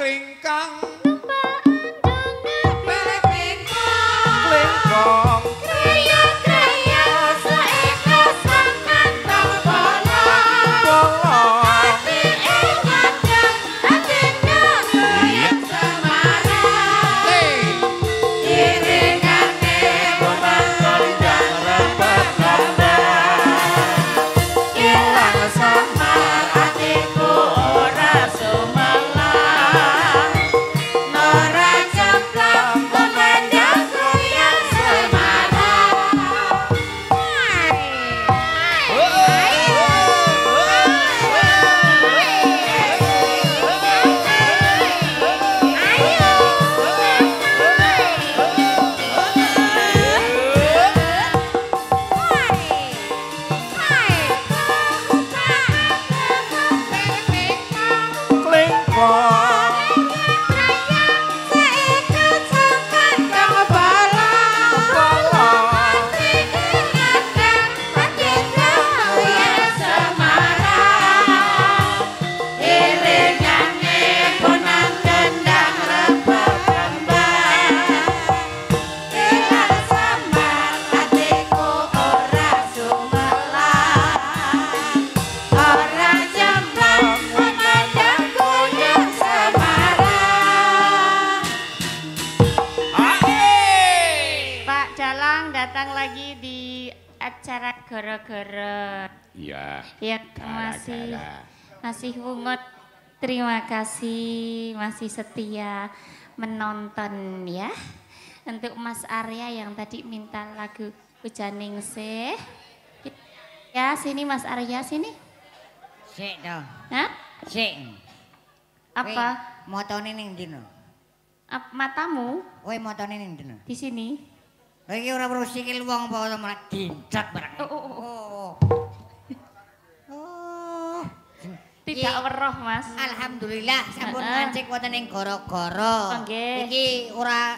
klingkang masih pungut. Terima kasih masih setia menonton ya. Untuk Mas Arya yang tadi minta lagu Hujaningsih. Ya sini Mas Arya sini. Sik dong. Hah? Sik. Apa? Motone ning ndi no? Matamu? Kowe motone ning ndi no? Di sini. Lha iki ora perlu sikil wong apa malah dincot barang. Tidak weruh Mas. Alhamdulillah sampun ngancik wonten ing gara-gara. Iki ora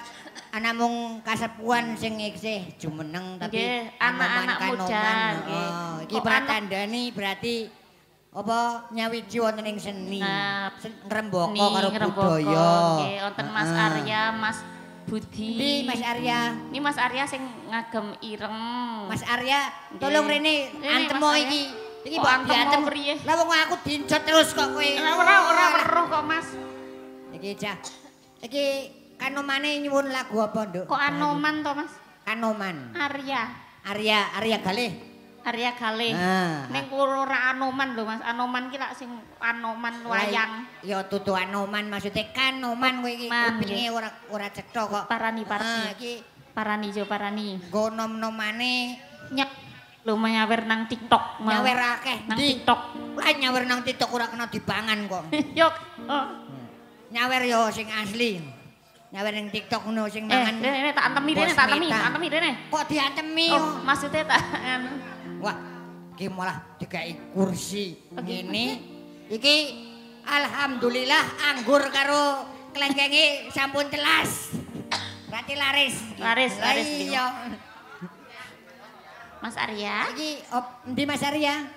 ana mung kasepuan sing isih jumeneng tapi anak-anak muda. Iki pratandani berarti apa nyawiji wonten ing seni. Ngrembaka karo budaya. Nggih, wonten Mas Arya, Mas Budi. Ini Mas Arya. Ini Mas Arya sing ngagem ireng. Mas Arya, tolong rene antemo iki. Iki mbok diantem priye? Lah wong aku dincot terus kok kowe. Ora weruh kok Mas. Iki cah. Iki kanomane nyuwun lagu apa, Nduk? Kok Anoman to, Mas? Anoman. Arya Galih. Arya Galih. Ning ora Anoman lho, Mas. Anoman ki lak sing Anoman wayang. Ya tutu Anoman maksude Kanoman kowe iki kupinge ora cetha kok. Parani. Iki Parani jo parani. Nggo nom-nomane nyek lho nyawer nang TikTok mau. Nyawer akeh nang TikTok. Lah nyawer nang TikTok ora kena dipangan kok. Yo. Nyawer yo sing asli. Nyawer ning TikTok ngono sing mangan. Tak antemi rene. Kok diantemi? Oh, maksudnya tak Wah, iki malah dikai kursi ngene. Iki alhamdulillah anggur karo klengkenge sampun telas. Berarti laris. Laris. Iya. Mas Arya. Iki endi Mas Arya?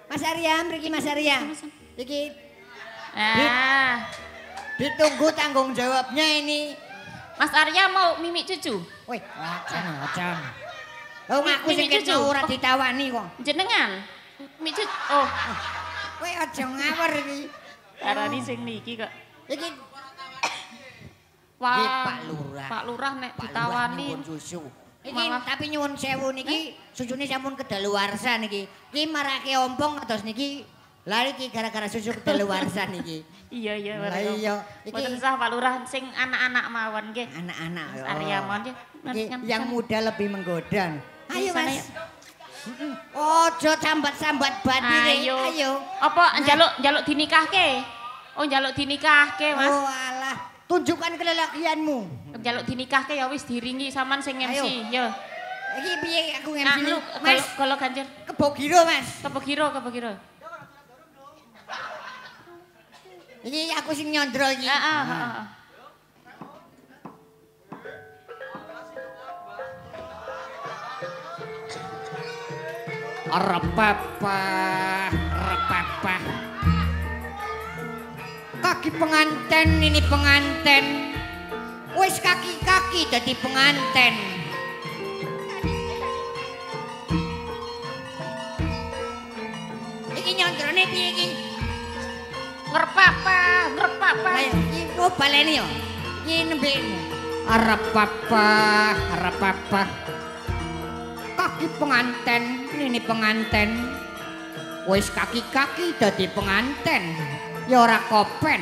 Mas Arya, mriki Mas Arya. Iki ditunggu tanggung jawabnya ini. Mas Arya mau mimik cucu? Wih, wajan. Oh, ngaku sing kena ora ditawani kok. Jenengan? Mimik cucu. Oh. Kowe aja ngawur iki. Arani sing niki kok. Iki Wah. Pak Lurah nek ditawani susu. Iki tapi nyuwun sewu niki susune sampun kedaluwarsa niki. Iki marake ompong terus niki lari iki gara-gara susu kedaluwarsa niki. Iya. Iya. Mboten sah Pak Lurah sing anak-anak mawon nggih. Anak-anak. Arya mawon nggih. Yang muda lebih menggoda. Ayo Mas. Ojo sambat-sambat batire. Ayo. Apa njaluk dinikahke? Oh njaluk dinikahke Mas. Oh alah. Tunjukkan kelelakianmu. Njaluk dinikahke ya wis diringi sampean sing MC. Yo. Iki piye aku MC? Mas, kalau Ganjar. Kebogiro, Mas. Kebogiro. Iki aku sing nyondro iki. Heeh. Repapa. Kaki penganten ini penganten. Wis kaki-kaki dadi penganten. Iki nyondrone piye iki? Ngerpapa. Ayo iki ku baleni yo. Iki nembe. Arep apa? Kaki penganten, ini penganten. Wis kaki-kaki dadi penganten. Ya ora kopen.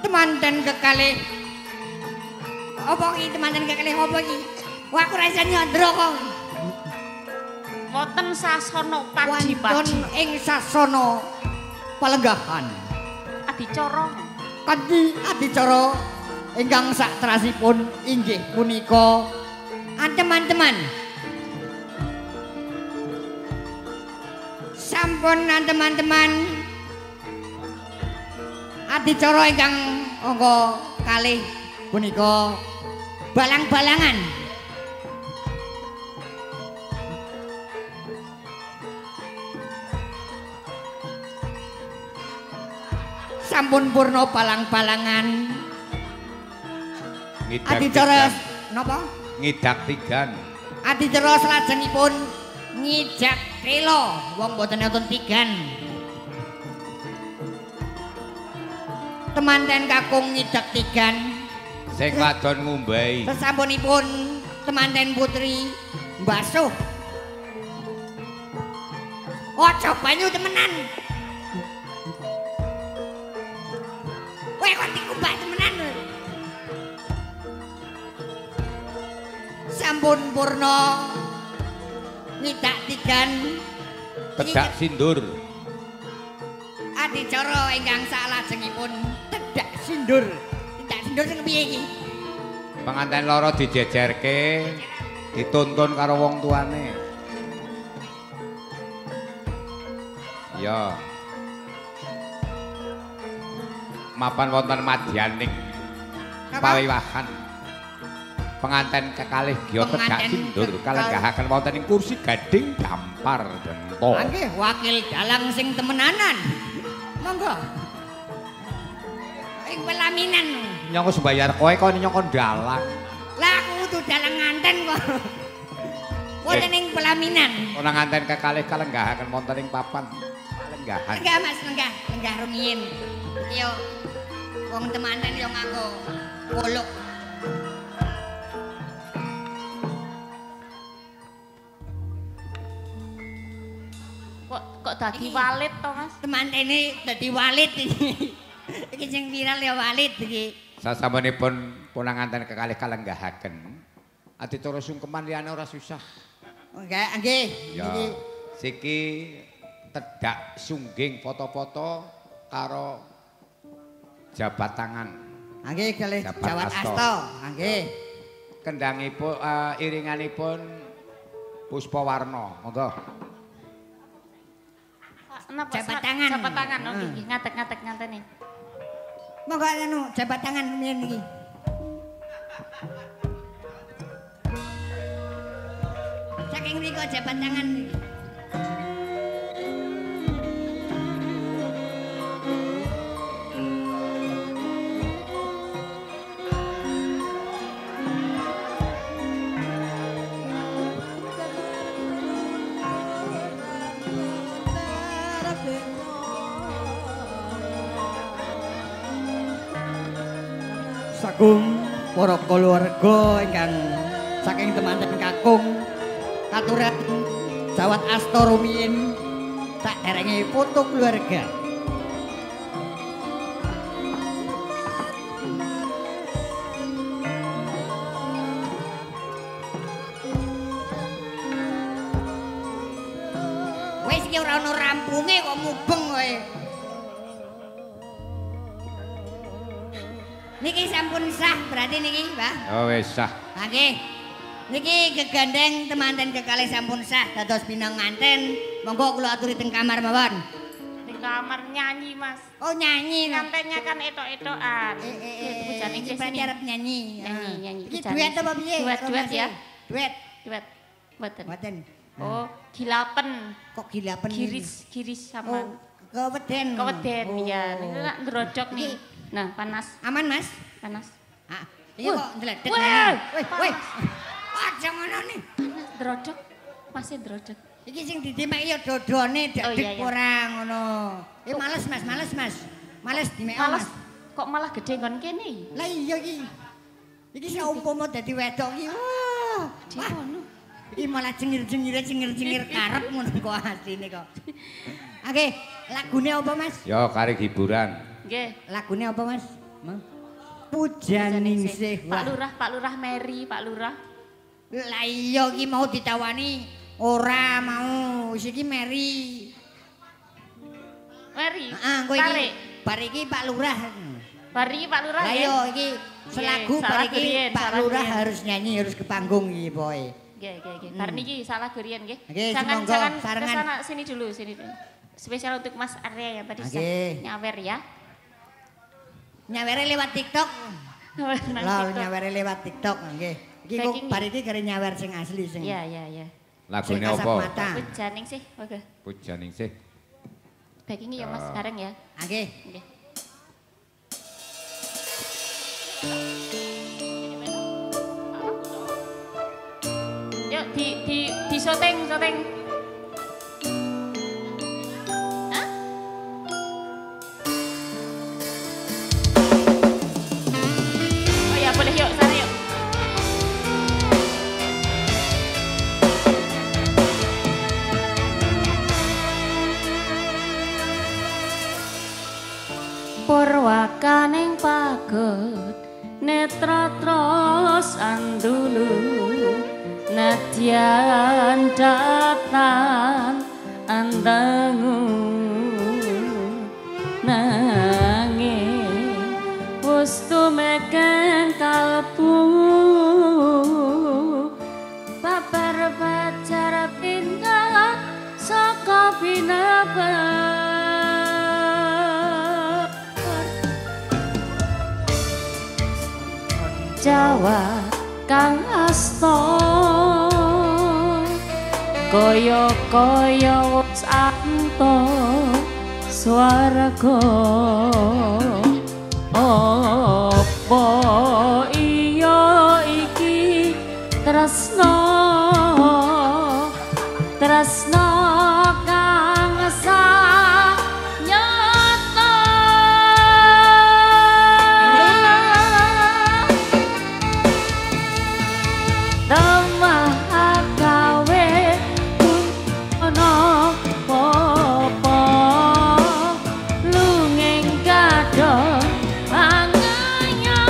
Temanten kekalih. Apa iki temanten kekalih apa iki? Wah aku ra iso nyandra kok. Wonten sasana Wonten paji-paji. ing sasana palenggahan. Adicara. Kanthi adicara ingkang sakterasipun inggih punika teman-teman. Sampun teman-teman. Adicara ingkang angka kalih punika balang-balangan. Sampun purna balang-balangan. Adicara napa? Ngidak tigan. Adicara salajengipun ngijak telo wong boten nonton tigan. Temanten kakung ngijak tigan. Sing wadon ngumbai. Sasampunipun temanten putri mbasuh. Ojo banyu temenan. Weh kok dikumbah temenan. Sampun purna ngidak tigan. Tedak sindur. Adicara ingkang salajengipun tedak sindur. Tedak sindur sing piye iki? Penganten loro dijejerke, dituntun karo wong tuane. Ya. Mapan wonten madyaning pawiwahan. Penganten kekalih giya tedak sindur kalenggahaken wonten ing kursi gading dampar dento. Nggih, wakil dalang sing temenanan. Monggo. Ing pelaminan. Nyong wis bayar kowe kok nyong dalang. Lah aku kudu dalang nganten kok. Wonten ing pelaminan. Ana nganten kekalih kalenggahaken wonten ing papan kalenggahan. Lenggah Mas, lenggah rumiyin. Yo wong temanten yo nganggo kolok. Kok dadi walit to, Mas? Temantene dadi walit iki. Iki sing viral ya walit iki. Sasampunipun punang nganten kekalih kalenggahaken. Adicara sungkeman liyane ora susah. Nggih. Ya. Siki tedak sungging foto-foto karo jabat tangan. Nggih kalih Jabat Jawat Asta. Asta. Nggih. Kendangipun iringanipun Puspawarna. Monggo. Napa? Jabat tangan. Jabat tangan. Oh, nggih, ngatek-ngatek nganteni. Monggo anu jabat tangan mien iki. Saking mriko jabat tangan iki. Sagung para keluarga ingkang saking temanten kakung katuran Jawat Asta rumiyin saderenge foto keluarga. Wis iki ora ana rampunge kok mubeng kowe. Niki sampun sah berarti niki, Mbah. Oh wis sah. Nggih. Niki gegandeng temanten kekalih sampun sah dados pinang nganten. Monggo kula aturi teng kamar mawon. Di kamar nyanyi, Mas. Oh nyanyi. Ngantennya kan etok-etokan. Bujane Iki sini. berarti arep nyanyi. Nyanyi. Iki duet apa piye? Duet ya. Duet. Duet. Mboten. Mboten. Oh, gilapen. Kok gilapen. Giris sama. Oh, Keweden. Keweden ya. Niku nak ndrodok nih. Nah, panas. Aman, Mas? Panas. Ah, iki kok ndledek. Wih. Aja ngono nih. Panas ndrodok. Masih ndrodok. Iki sing didimek ya dodone dak dik ora ngono. Males Mas. Males dimek Mas. Kok malah gede nggon kene? Lah iya iki. Iki saumpama dadi wedok iki. Wah, ngono. Iki malah cengir-cengir karep ngono kok asline kok. Oke, lagune apa Mas? Ya kari hiburan. Nggih. Lagune apa Mas? Pujaningsih. Pak Lurah Mary, Pak Lurah. Lah iya iki mau ditawani ora mau. Wis iki Mary. Mary. Heeh, kowe iki. Bar iki Pak Lurah. Bar iki Pak Lurah. Lah iya iki selagu bar iki Pak Lurah harus nyanyi harus ke panggung iki pokoke. Nggih. Bar niki salah gurian nggih. Jangan kesana sini dulu. Spesial untuk Mas Arya yang tadi nyawer ya. Nyawere lewat TikTok. Lah nyawere lewat TikTok nggih. Iki kok bar iki kare nyawer sing asli sing. Iya. Lagune apa? Pujaningsih. Oke. Pujaningsih. Backing ya Mas bareng ya. Nggih. Yuk di syuting. Hah? Oh ya boleh yuk sana yuk. Purwakaning pagut netra tros andulu nadyan datan andangu nanging wis tumeken kalbu babar pacar pindah saka pinabar Jawa kang asta kaya wis anta swarga apa iya iki tresna kang sanyata Damah gawe ono apa lungeng kadang angaya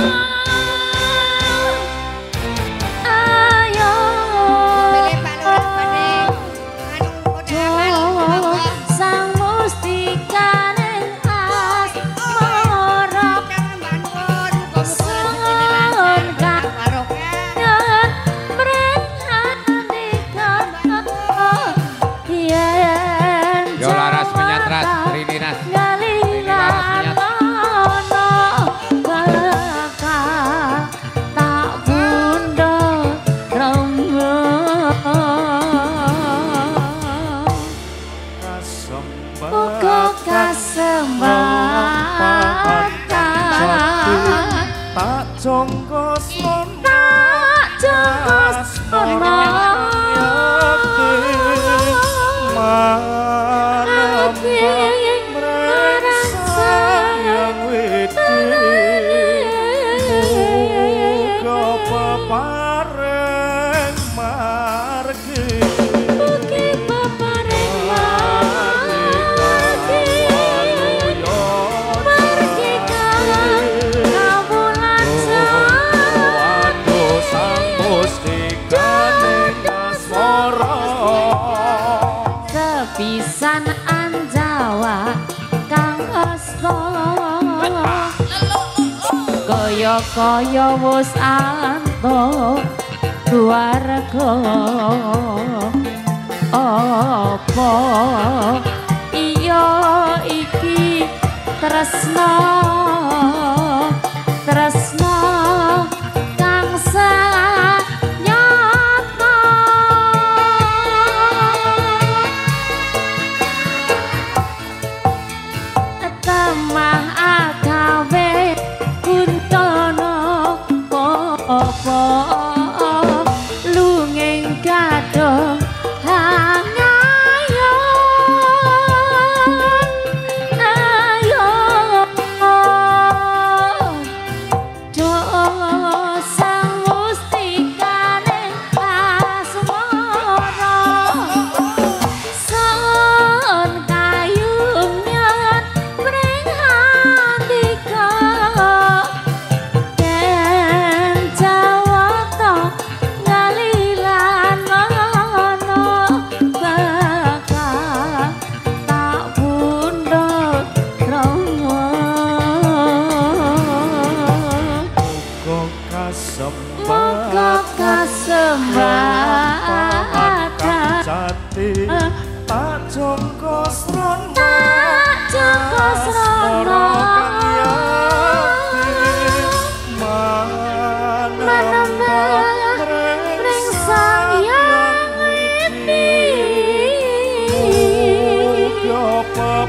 ayo sang mustikaning asmara sun kang Yo laras menyatras, Rini Ras. Tak bunda rembang Muga kasembatan tak jongkos pisan anjawa kang asla kaya wis antuk keluarga apa iya iki tresna kang sanyata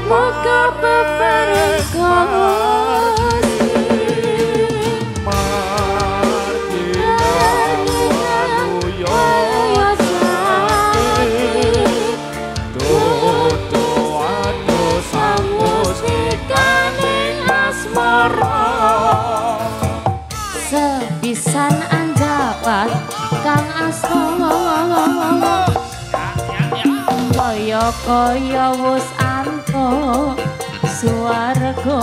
Muga bebarengan sepisan anjapan kang asma kaya wus anto swarga